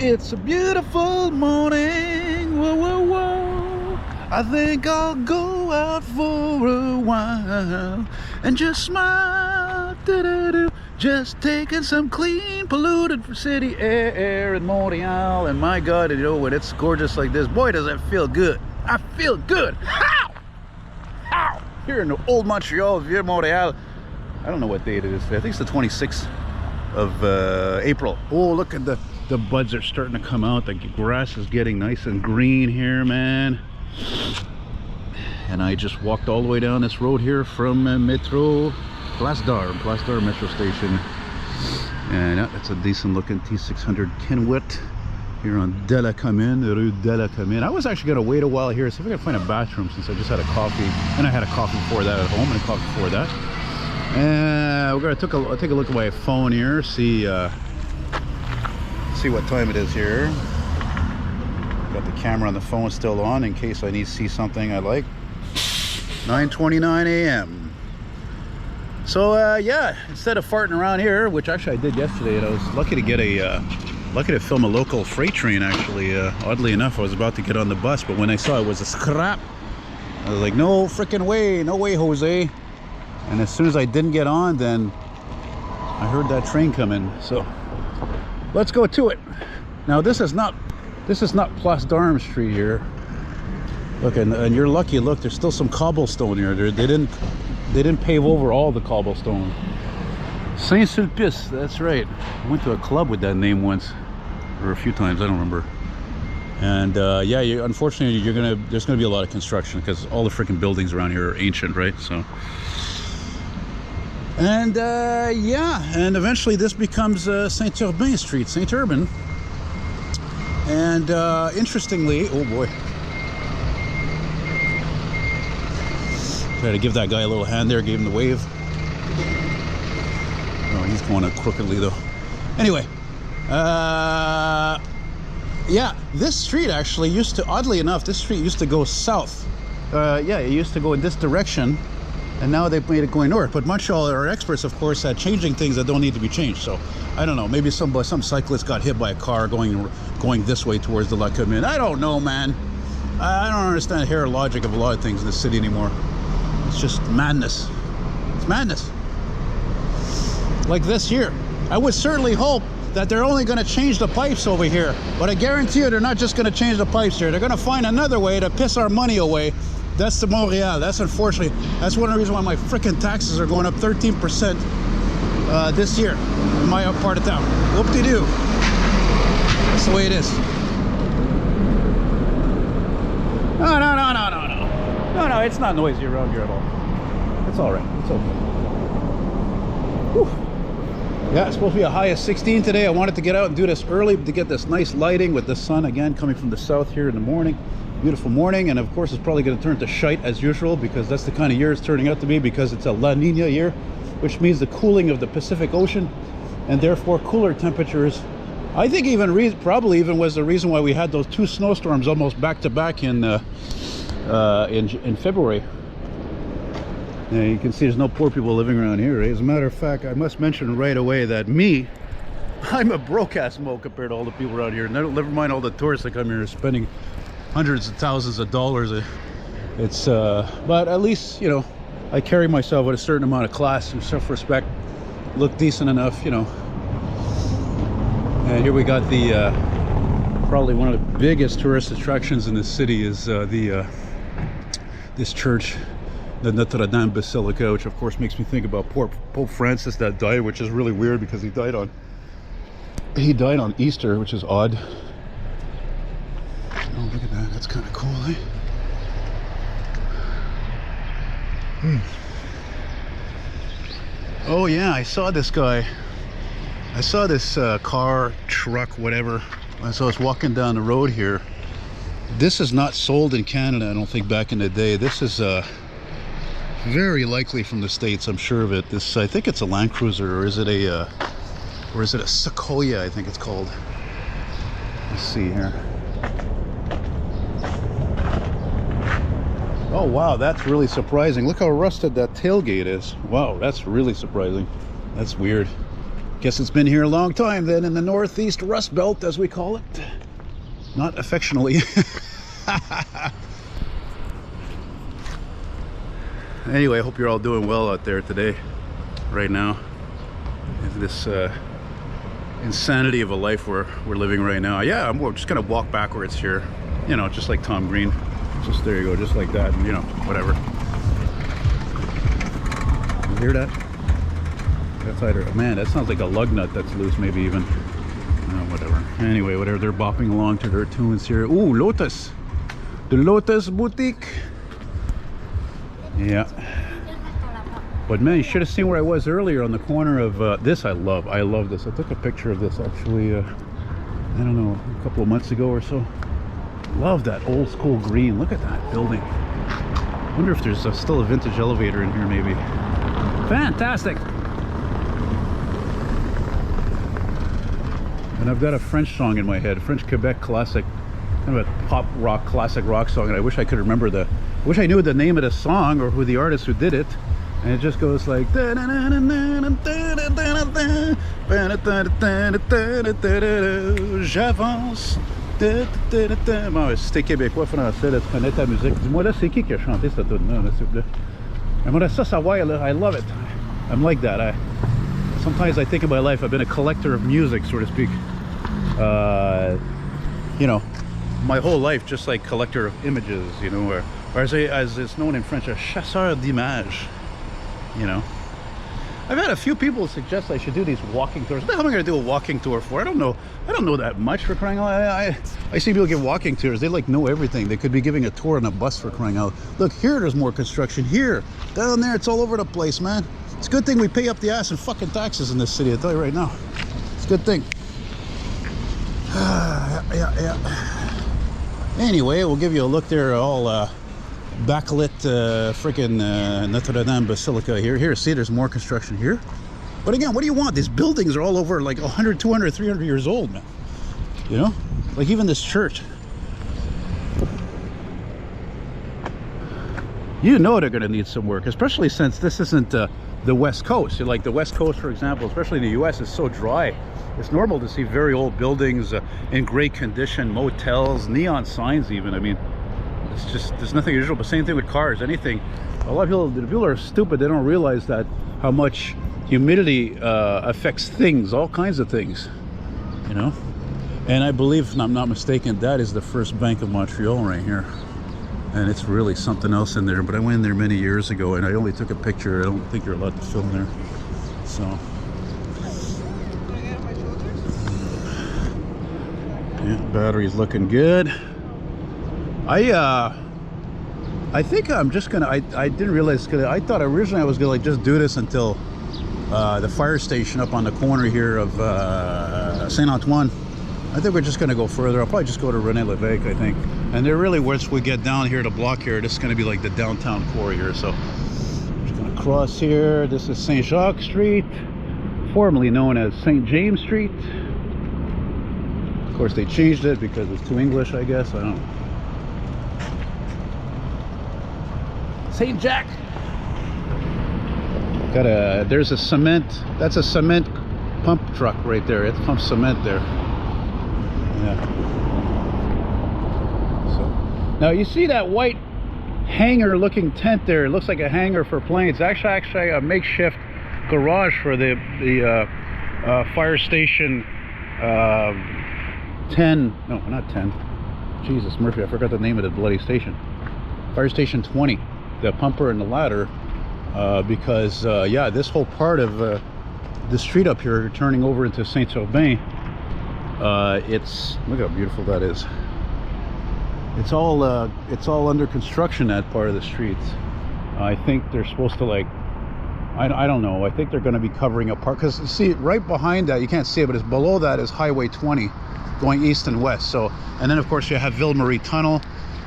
It's a beautiful morning. Whoa, whoa, whoa. I think I'll go out for a while and just smile. Do-do-do. Just taking some clean, polluted city air in Montreal. And my God, you know, when it's gorgeous like this, boy, does it feel good. I feel good. How? How? Here in the old Montreal, Vieux Montreal. I don't know what date it is today. I think it's the 26th of April. Oh, look at the buds are starting to come out. The grass is getting nice and green here, man. And I just walked all the way down this road here from Metro Place d'Armes metro station. And that's a decent looking T600 Kenwood here on De la Commune, Rue De la Commune. I was actually going to wait a while here, see if I can find a bathroom, since I just had a coffee. And I had a coffee before that at home and a coffee before that. And we're going to take a look at my phone here, see what time it is here. Got the camera on the phone still on in case I need to see something I like. 9:29 a.m. So yeah, instead of farting around here, which actually I did yesterday, and I was lucky to get lucky to film a local freight train actually. Oddly enough, I was about to get on the bus, but when I saw it was a scrap, I was like, no freaking way, no way, Jose. And as soon as I didn't get on, then I heard that train come in. So let's go to it. Now this is not Place d'Armes Street here. Look, and you're lucky. Look, there's still some cobblestone here. They didn't pave over all the cobblestone. Saint-Sulpice, that's right. I went to a club with that name once, or a few times, I don't remember. And yeah, unfortunately, there's gonna be a lot of construction because all the freaking buildings around here are ancient, right? So. And yeah, and eventually this becomes Saint-Urbain Street, Saint-Urbain. And interestingly, oh boy, try to give that guy a little hand there, gave him the wave. Oh, he's going up crookedly though. Anyway, yeah, this street actually used to, oddly enough, this street used to go south. Yeah, it used to go in this direction. And now they've made it going north. But Montreal are experts, of course, at changing things that don't need to be changed. So I don't know. Maybe some cyclist got hit by a car going this way towards the La Commune. I don't know, man. I don't understand the hair logic of a lot of things in the city anymore. It's just madness. It's madness. Like this here. I would certainly hope that they're only going to change the pipes over here. But I guarantee you they're not just going to change the pipes here. They're going to find another way to piss our money away. That's the Montreal. That's unfortunately, that's one of the reasons why my freaking taxes are going up 13% this year in my part of town. Whoop-de-doo. That's the way it is. No, it's not noisy around here at all. It's all right. It's okay. Whew. Yeah, it's supposed to be a high of 16 today. I wanted to get out and do this early to get this nice lighting with the sun again coming from the south here in the morning. Beautiful morning, and of course it's probably going to turn to shite as usual because that's the kind of year it's turning out to be, because it's a La Nina year, which means the cooling of the Pacific Ocean and therefore cooler temperatures. I think probably even was the reason why we had those two snowstorms almost back to back in February. Now you can see there's no poor people living around here, right? As a matter of fact, I must mention right away that I'm a broke-ass mo compared to all the people around here. Never mind all the tourists that come here spending hundreds of thousands of dollars. It's but at least, you know, I carry myself with a certain amount of class and self-respect, look decent enough, you know. And here we got the probably one of the biggest tourist attractions in the city is this church, the Notre Dame Basilica, which of course makes me think about Pope Francis that died, which is really weird because he died on Easter, which is odd. Oh, look at that. That's kind of cool, eh? Oh, yeah, I saw this guy. I saw this car, truck, whatever, as I was walking down the road here. This is not sold in Canada, I don't think, back in the day. This is very likely from the States, I'm sure of it. This, I think it's a Land Cruiser, or is it a Sequoia, I think it's called. Let's see here. Oh wow, that's really surprising. Look how rusted that tailgate is. Wow, that's really surprising. That's weird. Guess it's been here a long time then, in the Northeast Rust Belt, as we call it. Not affectionately. Anyway, I hope you're all doing well out there today, right now. This insanity of a life we're living right now. Yeah, we're just gonna walk backwards here, you know, just like Tom Green. Just there you go, just like that, and you know, whatever. You hear that? That's either, man, that sounds like a lug nut that's loose, maybe even. Whatever. Anyway, whatever, they're bopping along to their tunes here. Ooh, Lotus. The Lotus Boutique. Yeah. But man, you should have seen where I was earlier on the corner of this. I love this. I took a picture of this actually, I don't know, a couple of months ago or so. Love that old school green. Look at that building. I wonder if there's still a vintage elevator in here maybe. Fantastic. And I've got a French song in my head, French Quebec classic, kind of a pop rock, classic rock song, and I wish I could remember I wish I knew the name of the song or who the artist who did it. And it just goes like j'avance. Bon, si t'es québécois, français, là, tu connais ta musique. Dis-moi là, c'est qui a chanté cette tune-là, s'il vous plaît? J'aimerais ça savoir, là. I love it. I'm like that. Sometimes I think in my life I've been a collector of music, so to speak. You know, my whole life, just like collector of images, you know, or as it's known in French, a chasseur d'images. You know, I've had a few people suggest I should do these walking tours. What the hell am I going to do a walking tour for? I don't know that much, for crying out loud. I see people give walking tours. They like know everything. They could be giving a tour on a bus, for crying out. Look, here there's more construction. Here, down there, it's all over the place, man. It's a good thing we pay up the ass in fucking taxes in this city, I tell you right now. It's a good thing. Yeah. Anyway, we'll give you a look there, all backlit freaking Notre Dame Basilica here. Here, see, there's more construction here. But again, what do you want? These buildings are all over like 100, 200, 300 years old, man. You know? Like even this church. You know they're going to need some work, especially since this isn't the West Coast. Like the West Coast, for example, especially in the US, is so dry. It's normal to see very old buildings in great condition, motels, neon signs even. I mean, it's just, there's nothing unusual. But same thing with cars, anything. A lot of people are stupid. They don't realize that how much humidity affects things, all kinds of things, you know. And I believe, if I'm not mistaken, that is the first Bank of Montreal right here. And it's really something else in there. But I went in there many years ago and I only took a picture. I don't think you're allowed to film there. So yeah, battery's looking good. I think I'm just gonna, I didn't realize, I thought originally I was gonna like just do this until the fire station up on the corner here of Saint Antoine. I think we're just gonna go further. I'll probably just go to René Lévesque, I think. And they're really, once we get down here to block here, this is gonna be like the downtown core here. So I'm just gonna cross here. This is Saint Jacques Street, formerly known as Saint James Street. Of course, they changed it because it's too English, I guess. I don't know. St. Jack. There's a cement, that's a cement pump truck right there. It pumps cement there. Yeah. So now you see that white hangar looking tent there. It looks like a hangar for planes. Actually a makeshift garage for the fire station 10, no, not 10. Jesus, Murphy, I forgot the name of the bloody station. Fire station 20. The pumper and the ladder, because yeah, this whole part of the street up here turning over into Saint Urbain, it's, look how beautiful that is. It's all under construction, that part of the street. I think they're supposed to, like, I don't know, I think they're going to be covering a part, because see right behind that, you can't see it, but it's below that is Highway 20 going east and west. So, and then of course you have Ville Marie Tunnel,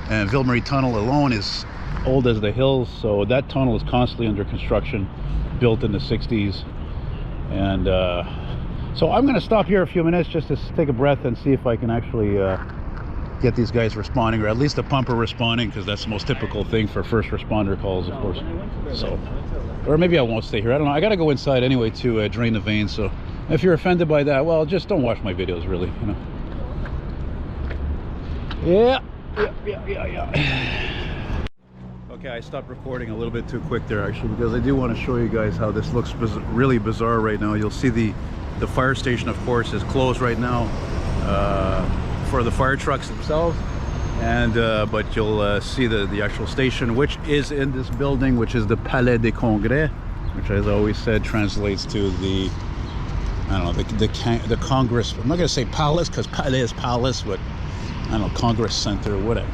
and Ville Marie Tunnel alone is old as the hills, so that tunnel is constantly under construction, built in the 60s. And so I'm going to stop here a few minutes just to take a breath and see if I can actually get these guys responding, or at least a pumper responding, because that's the most typical thing for first responder calls, of course. So, or maybe I won't stay here, I don't know. I got to go inside anyway to drain the veins, so If you're offended by that, well, just don't watch my videos, really, you know. Yeah. Okay, I stopped recording a little bit too quick there, actually, because I do want to show you guys how this looks really bizarre right now. You'll see the fire station, of course, is closed right now for the fire trucks themselves, and but you'll see the actual station, which is in this building, which is the Palais des Congrès, which, as I always said, translates to the, I don't know, the Congress. I'm not going to say palace, because Palais is palace, but I don't know, Congress Center, whatever.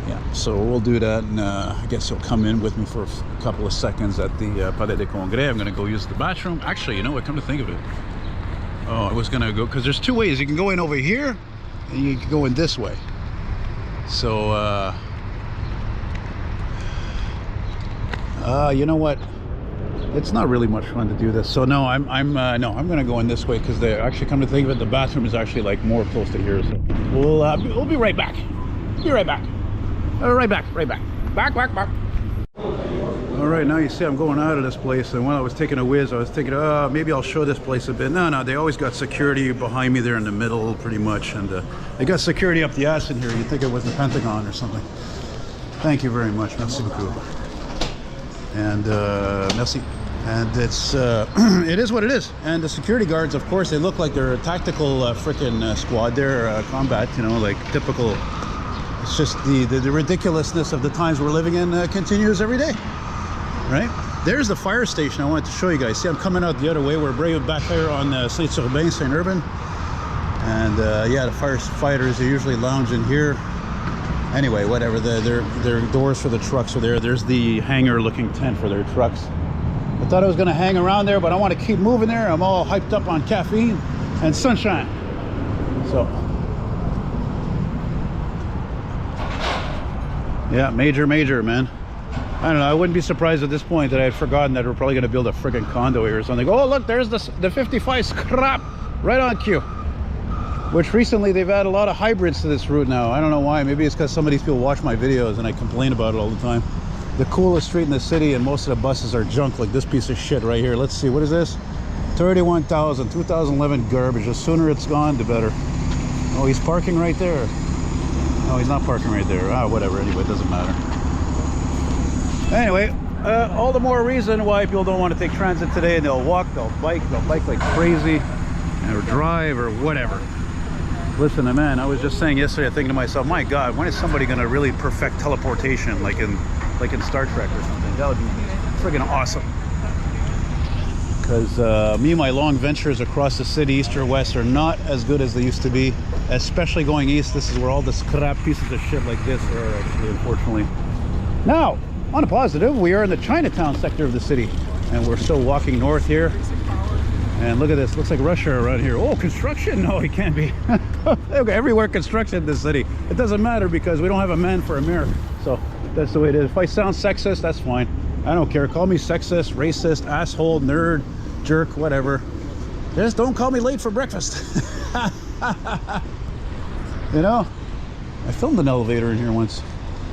Yeah, so we'll do that, and I guess you'll come in with me for a couple of seconds at the Palais des Congrès. I'm going to go use the bathroom. Actually, you know what, come to think of it, oh, I was going to go, because there's two ways. You can go in over here, and you can go in this way. So, you know what? It's not really much fun to do this. So no, I'm gonna go in this way, because they actually, come to think of it, the bathroom is actually like more close to here. So we'll be right back. Be right back. Right back. Back. All right, now you see I'm going out of this place, and when I was taking a whiz, I was thinking, oh, maybe I'll show this place a bit. No, they always got security behind me there in the middle, pretty much, and they got security up the ass in here. You'd think it was the Pentagon or something. Thank you very much. Merci beaucoup. And merci. And it's it is what it is. And the security guards, of course, they look like they're a tactical frickin' squad. They're combat, you know, like typical. It's just the ridiculousness of the times we're living in continues every day, right? There's the fire station I wanted to show you guys. See, I'm coming out the other way. We're bringing back here on Urbain, Urbain. And yeah, the firefighters, they usually lounge in here. Anyway, whatever, their doors for the trucks are there. There's the hangar looking tent for their trucks. I thought I was gonna hang around there, but I want to keep moving there. I'm all hyped up on caffeine and sunshine. So, yeah, major, man. I don't know, I wouldn't be surprised at this point that I had forgotten that we're probably gonna build a friggin' condo here or something. Oh, look, there's the 55 scrap right on cue. Which recently they've added a lot of hybrids to this route now. I don't know why. Maybe it's because some of these people watch my videos and I complain about it all the time. The coolest street in the city, and most of the buses are junk, like this piece of shit right here. Let's see, what is this? 31,000, 2011 garbage. The sooner it's gone, the better. Oh, he's parking right there. No, he's not parking right there. Ah, whatever. Anyway, it doesn't matter. Anyway, all the more reason why people don't want to take transit today, and they'll walk, they'll bike like crazy, or drive, or whatever. Listen, man, I was just saying yesterday, thinking to myself, my God, when is somebody going to really perfect teleportation, like in Star Trek or something? That would be friggin' awesome. Because me and my long ventures across the city, east or west, are not as good as they used to be. Especially going east, this is where all the scrap pieces of shit like this are, actually, unfortunately. Now, on a positive, we are in the Chinatown sector of the city, and we're still walking north here. And look at this, looks like Russia around here. Oh, construction? No, it can't be. Everywhere construction in this city. It doesn't matter, because we don't have a man for a mirror. So that's the way it is. If I sound sexist, that's fine. I don't care. Call me sexist, racist, asshole, nerd, jerk, whatever. Just don't call me late for breakfast. You know, I filmed an elevator in here once.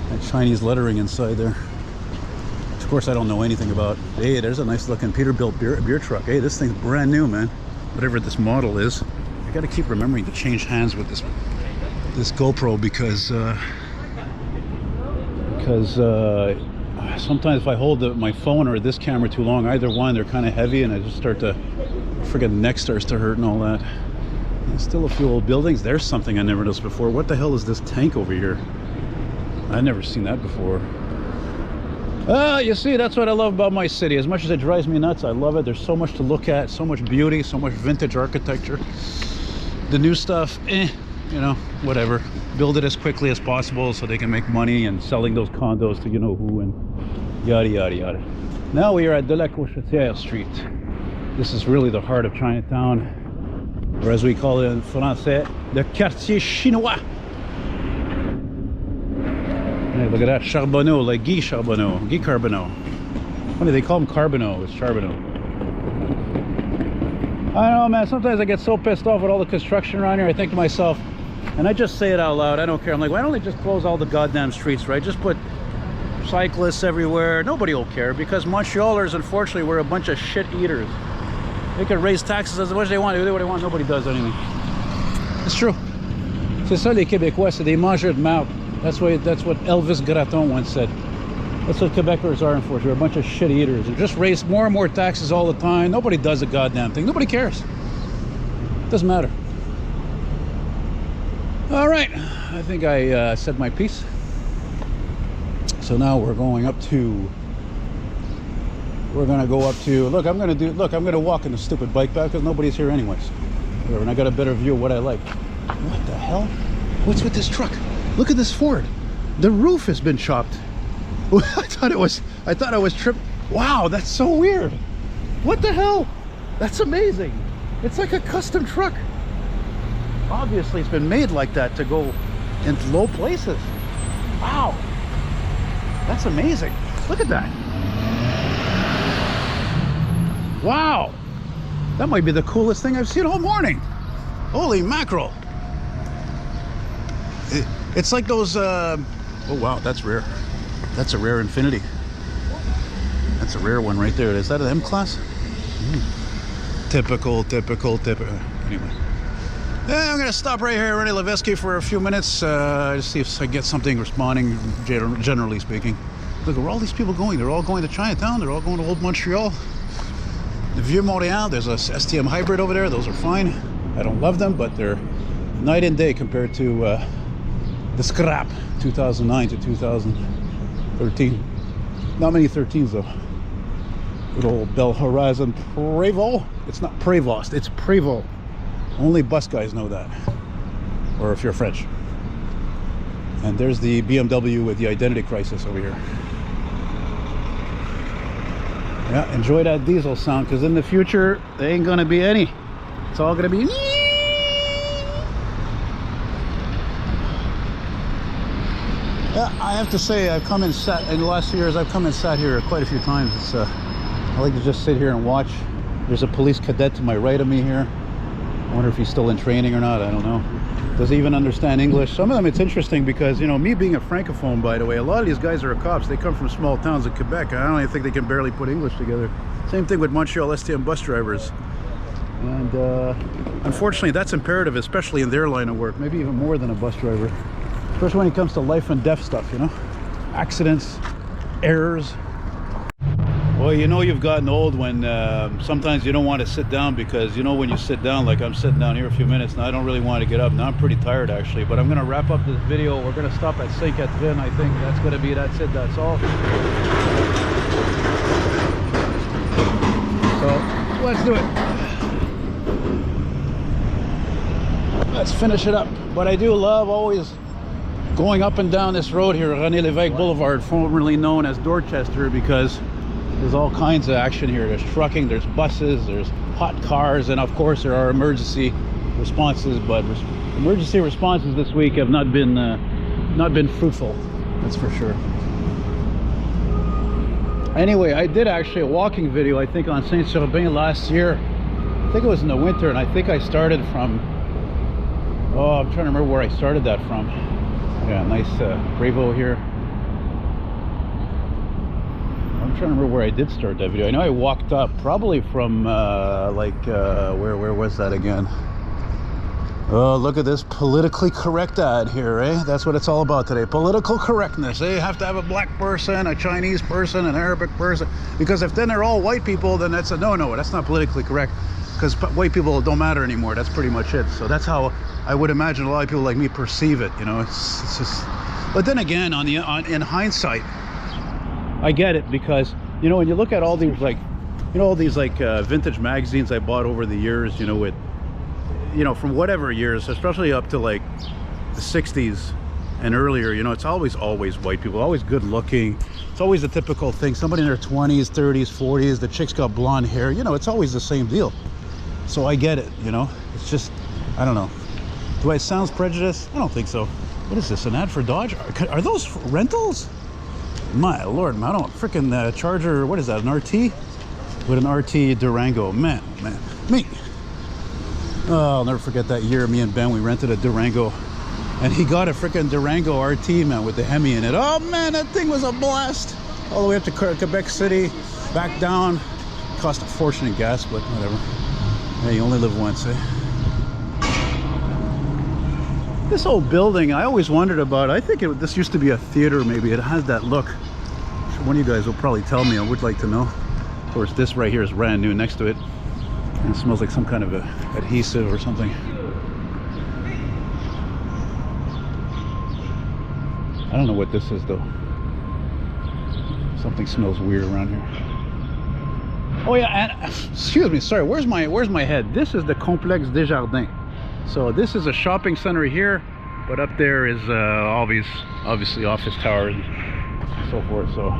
That Chinese lettering inside there. Of course, I don't know anything about. Hey, there's a nice looking Peterbilt beer truck. Hey, this thing's brand new, man. Whatever this model is. I gotta keep remembering to change hands with this GoPro, because sometimes if I hold my phone or this camera too long, either one, they're kind of heavy, and I just start to, friggin' neck starts to hurt and all that. There's still a few old buildings. There's something I never noticed before. What the hell is this tank over here? I've never seen that before. You see, that's what I love about my city. As much as it drives me nuts, I love it. There's so much to look at, so much beauty, so much vintage architecture. The new stuff, you know, whatever. Build it as quickly as possible so they can make money, and selling those condos to you know who, and yada yada yada. Now we are at De la Cochetière Street. This is really the heart of Chinatown, or as we call it in Francais, le quartier chinois. Hey, look at that, Charbonneau, like Guy Charbonneau, Guy Carbonneau. Funny, they call him Carbonneau, it's Charbonneau. I don't know, man, sometimes I get so pissed off with all the construction around here, I think to myself, and I just say it out loud, I don't care, I'm like, why don't they just close all the goddamn streets, right? Just put cyclists everywhere, nobody will care, because Montrealers, unfortunately, we're a bunch of shit eaters. They can raise taxes as much as they want. They do what they want. Nobody does anything. It's true. C'est ça les Québécois, c'est des mangeurs de marde. That's what Elvis Gratton once said. That's what Quebecers are, unfortunately. They're a bunch of shit eaters. They just raise more and more taxes all the time. Nobody does a goddamn thing. Nobody cares. Doesn't matter. All right, I think I said my piece. So now we're going up to. We're gonna go up to. Look, I'm gonna walk in the stupid bike path because nobody's here anyways. And I got a better view of what I like. What the hell? What's with this truck? Look at this Ford. The roof has been chopped. I thought I was tripped. Wow, that's so weird. What the hell? That's amazing. It's like a custom truck. Obviously it's been made like that to go into low places. Wow, that's amazing. Look at that. Wow, that might be the coolest thing I've seen all morning. Holy mackerel. It's like those oh wow, that's rare. That's a rare Infinity. That's a rare one right there. Is that an M class? Typical. Anyway. Yeah, I'm gonna stop right here at René Levesque for a few minutes. Just see if I get something responding, generally speaking. Look, where are all these people going? They're all going to Chinatown. They're all going to Old Montreal. The Vieux Montreal, there's a STM hybrid over there. Those are fine. I don't love them, but they're night and day compared to the scrap 2009 to 2013. Not many 13s though. Good old Bel Horizon Prevost. It's not Prevost, it's Prevost. Only bus guys know that, or if you're French. And there's the BMW with the identity crisis over here. Yeah, enjoy that diesel sound, because in the future there ain't gonna be any. It's all gonna be. Yeah, I have to say, I've come and sat in the last few years. I've come and sat here quite a few times. It's I like to just sit here and watch. There's a police cadet to my right of me here. I wonder if he's still in training or not. I don't know. Does he even understand English? Some of them, it's interesting because, you know, me being a francophone, by the way, a lot of these guys are cops. They come from small towns in Quebec. I don't even think they can barely put English together. Same thing with Montreal STM bus drivers. And unfortunately, that's imperative, especially in their line of work. Maybe even more than a bus driver. Especially when it comes to life and death stuff, you know? Accidents, errors. Well, you know you've gotten old when sometimes you don't want to sit down, because, you know, when you sit down, like I'm sitting down here a few minutes, and I don't really want to get up. Now I'm pretty tired, actually. But I'm going to wrap up this video. We're going to stop at Saint-Catherine. I think that's going to be, that's it, that's all. So, let's do it. Let's finish it up. But I do love always going up and down this road here, René Lévesque Boulevard, formerly known as Dorchester, because there's all kinds of action here. There's trucking, there's buses, there's hot cars, and of course there are emergency responses. But emergency responses this week have not been fruitful, that's for sure. Anyway, I did actually a walking video, I think, on Saint-Urbain last year. I think it was in the winter, and I think I started from, oh, I'm trying to remember where I started that from. Yeah, nice Bravo here. I'm trying to remember where I did start that video. I know I walked up probably from where was that again? Oh, look at this politically correct ad here, eh? That's what it's all about today. Political correctness, eh? You have to have a black person, a Chinese person, an Arabic person, because if then they're all white people, then that's a no, that's not politically correct, because white people don't matter anymore. That's pretty much it. So that's how I would imagine a lot of people like me perceive it, you know. It's just, but then again, in hindsight, I get it, because, you know, when you look at all these, like, you know, all these like vintage magazines I bought over the years, you know, with, you know, from whatever years, especially up to like the 60s and earlier, you know, it's always white people, always good looking. It's always the typical thing, somebody in their 20s, 30s, 40s, the chick's got blonde hair, you know, it's always the same deal. So I get it, you know. It's just, I don't know. Do I sound prejudiced? I don't think so. What is this, an ad for Dodge? Are those rentals? My lord, man, I don't freaking Charger, what is that, an RT? With an RT Durango, man, me. Oh, I'll never forget that year, me and Ben, we rented a Durango, and he got a freaking Durango RT, man, with the Hemi in it. Oh man, that thing was a blast. All the way up to Quebec City, back down. Cost a fortune in gas, but whatever. Yeah, you only live once, eh? This old building, I always wondered about. I think this used to be a theater, maybe. It has that look. One of you guys will probably tell me. I would like to know. Of course, this right here is brand new next to it. And it smells like some kind of adhesive or something. I don't know what this is, though. Something smells weird around here. Oh yeah, and excuse me, sorry, where's my head? This is the Complexe Desjardins. So this is a shopping center here, but up there is obviously office towers and so forth. So,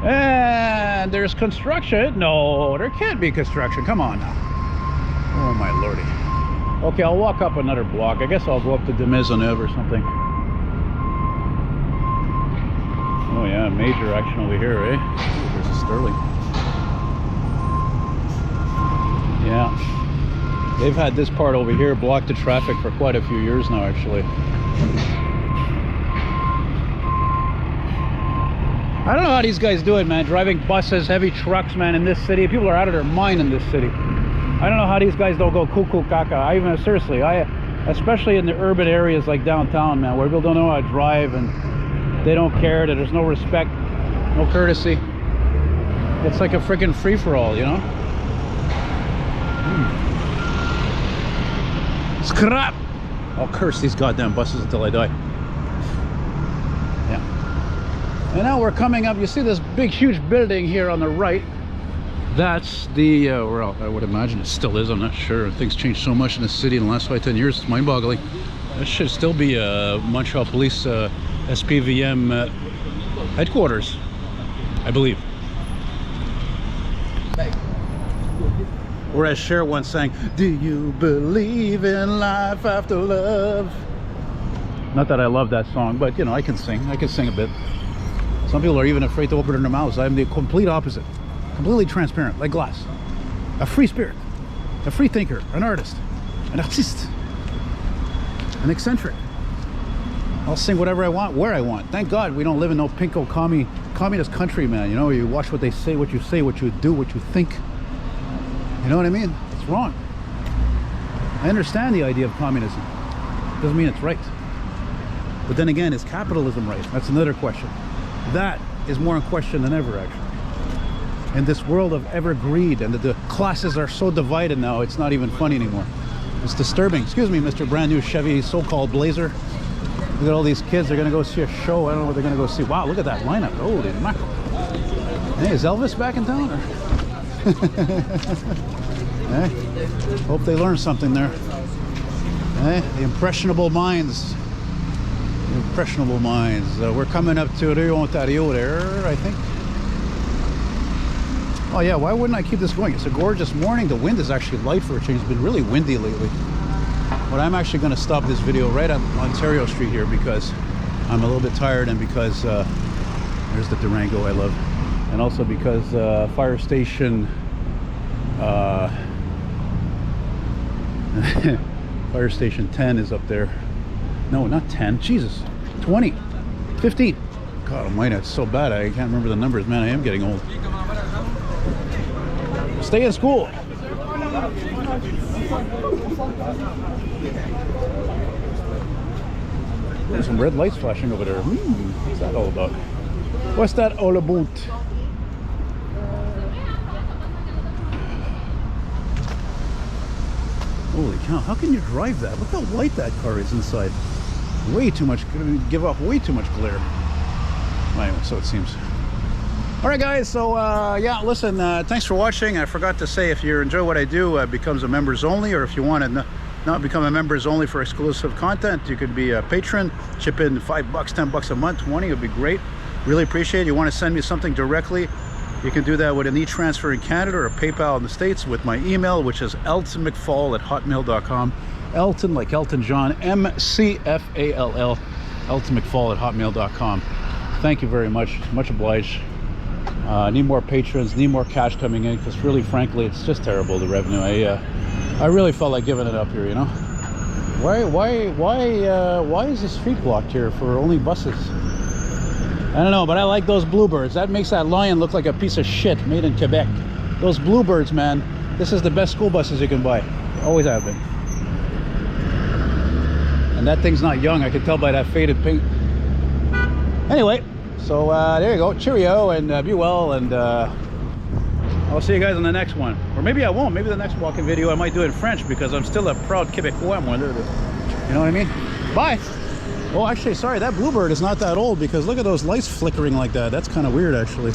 and there's construction. No, there can't be construction. Come on now. Oh my lordy. Okay, I'll walk up another block. I guess I'll go up to de Maisonneuve or something. Oh yeah, major action over here, eh? Ooh, there's a Sterling. Yeah. They've had this part over here blocked to traffic for quite a few years now, actually. I don't know how these guys do it, man. Driving buses, heavy trucks, man, in this city. People are out of their mind in this city. I don't know how these guys don't go cuckoo caca. Seriously, especially in the urban areas like downtown, man, where people don't know how to drive and they don't care, that there's no respect, no courtesy. It's like a freaking free-for-all, you know? Scrap! I'll curse these goddamn buses until I die. Yeah. And now we're coming up. You see this big, huge building here on the right. That's the, well, I would imagine it still is. I'm not sure. Things changed so much in the city in the last 5-10 years. It's mind-boggling. This should still be Montreal Police SPVM headquarters, I believe. Or as Cher once sang, do you believe in life after love? Not that I love that song, but you know, I can sing a bit. Some people are even afraid to open their mouths. I'm the complete opposite. Completely transparent, like glass. A free spirit, a free thinker, an artist, an artiste, an eccentric. I'll sing whatever I want, where I want. Thank God we don't live in no pinko communist country, man. You know, you watch what they say, what you do, what you think. You know what I mean? It's wrong. I understand the idea of communism. Doesn't mean it's right. But then again, is capitalism right? That's another question. That is more in question than ever, actually. In this world of ever greed, and the classes are so divided now, it's not even funny anymore. It's disturbing. Excuse me, Mr. Brand New Chevy so-called Blazer. Look at all these kids. They're going to go see a show. I don't know what they're going to go see. Wow, look at that lineup. Holy mackerel. Hey, is Elvis back in town? Or? Hey, hope they learned something there. Hey, the impressionable minds. The impressionable minds. We're coming up to Rio Ontario there, I think. Oh yeah, why wouldn't I keep this going? It's a gorgeous morning. The wind is actually light for a change. It's been really windy lately. But I'm actually going to stop this video right on Ontario Street here because I'm a little bit tired, and because there's the Durango I love, and also because fire station fire station 10 is up there. No, not 10. Jesus, 20, 15. God almighty, it's so bad. I can't remember the numbers, man. I am getting old. Stay in school. There's some red lights flashing over there. What's that all about? What's that all about? Holy cow, how can you drive that? Look how light that car is inside. Way too much, gonna give off way too much glare. Anyway, so it seems. All right, guys, so yeah, listen, thanks for watching. I forgot to say, if you enjoy what I do, it becomes a members only, or if you want to not become a members only for exclusive content, you could be a patron, chip in $5, $10 a month, 20 would be great. Really appreciate it. You want to send me something directly, you can do that with an e-transfer in Canada or a PayPal in the States with my email, which is eltonmcfall@hotmail.com. Elton, like Elton John, McFall, eltonmcfall@hotmail.com. Thank you very much. Much obliged. Need more patrons, need more cash coming in, because really, frankly, it's just terrible, the revenue. I really felt like giving it up here, you know. Why is the street blocked here for only buses? I don't know, but I like those bluebirds. That makes that lion look like a piece of shit made in Quebec. Those Bluebirds, man, this is the best school buses you can buy. Always have been. And that thing's not young, I can tell by that faded paint. Anyway, so there you go. Cheerio, and be well, and I'll see you guys on the next one. Or maybe I won't. Maybe the next walking video I might do it in French, because I'm still a proud Québécois. You know what I mean? Bye. Oh, actually, sorry, that Bluebird is not that old, because look at those lights flickering like that. That's kind of weird, actually.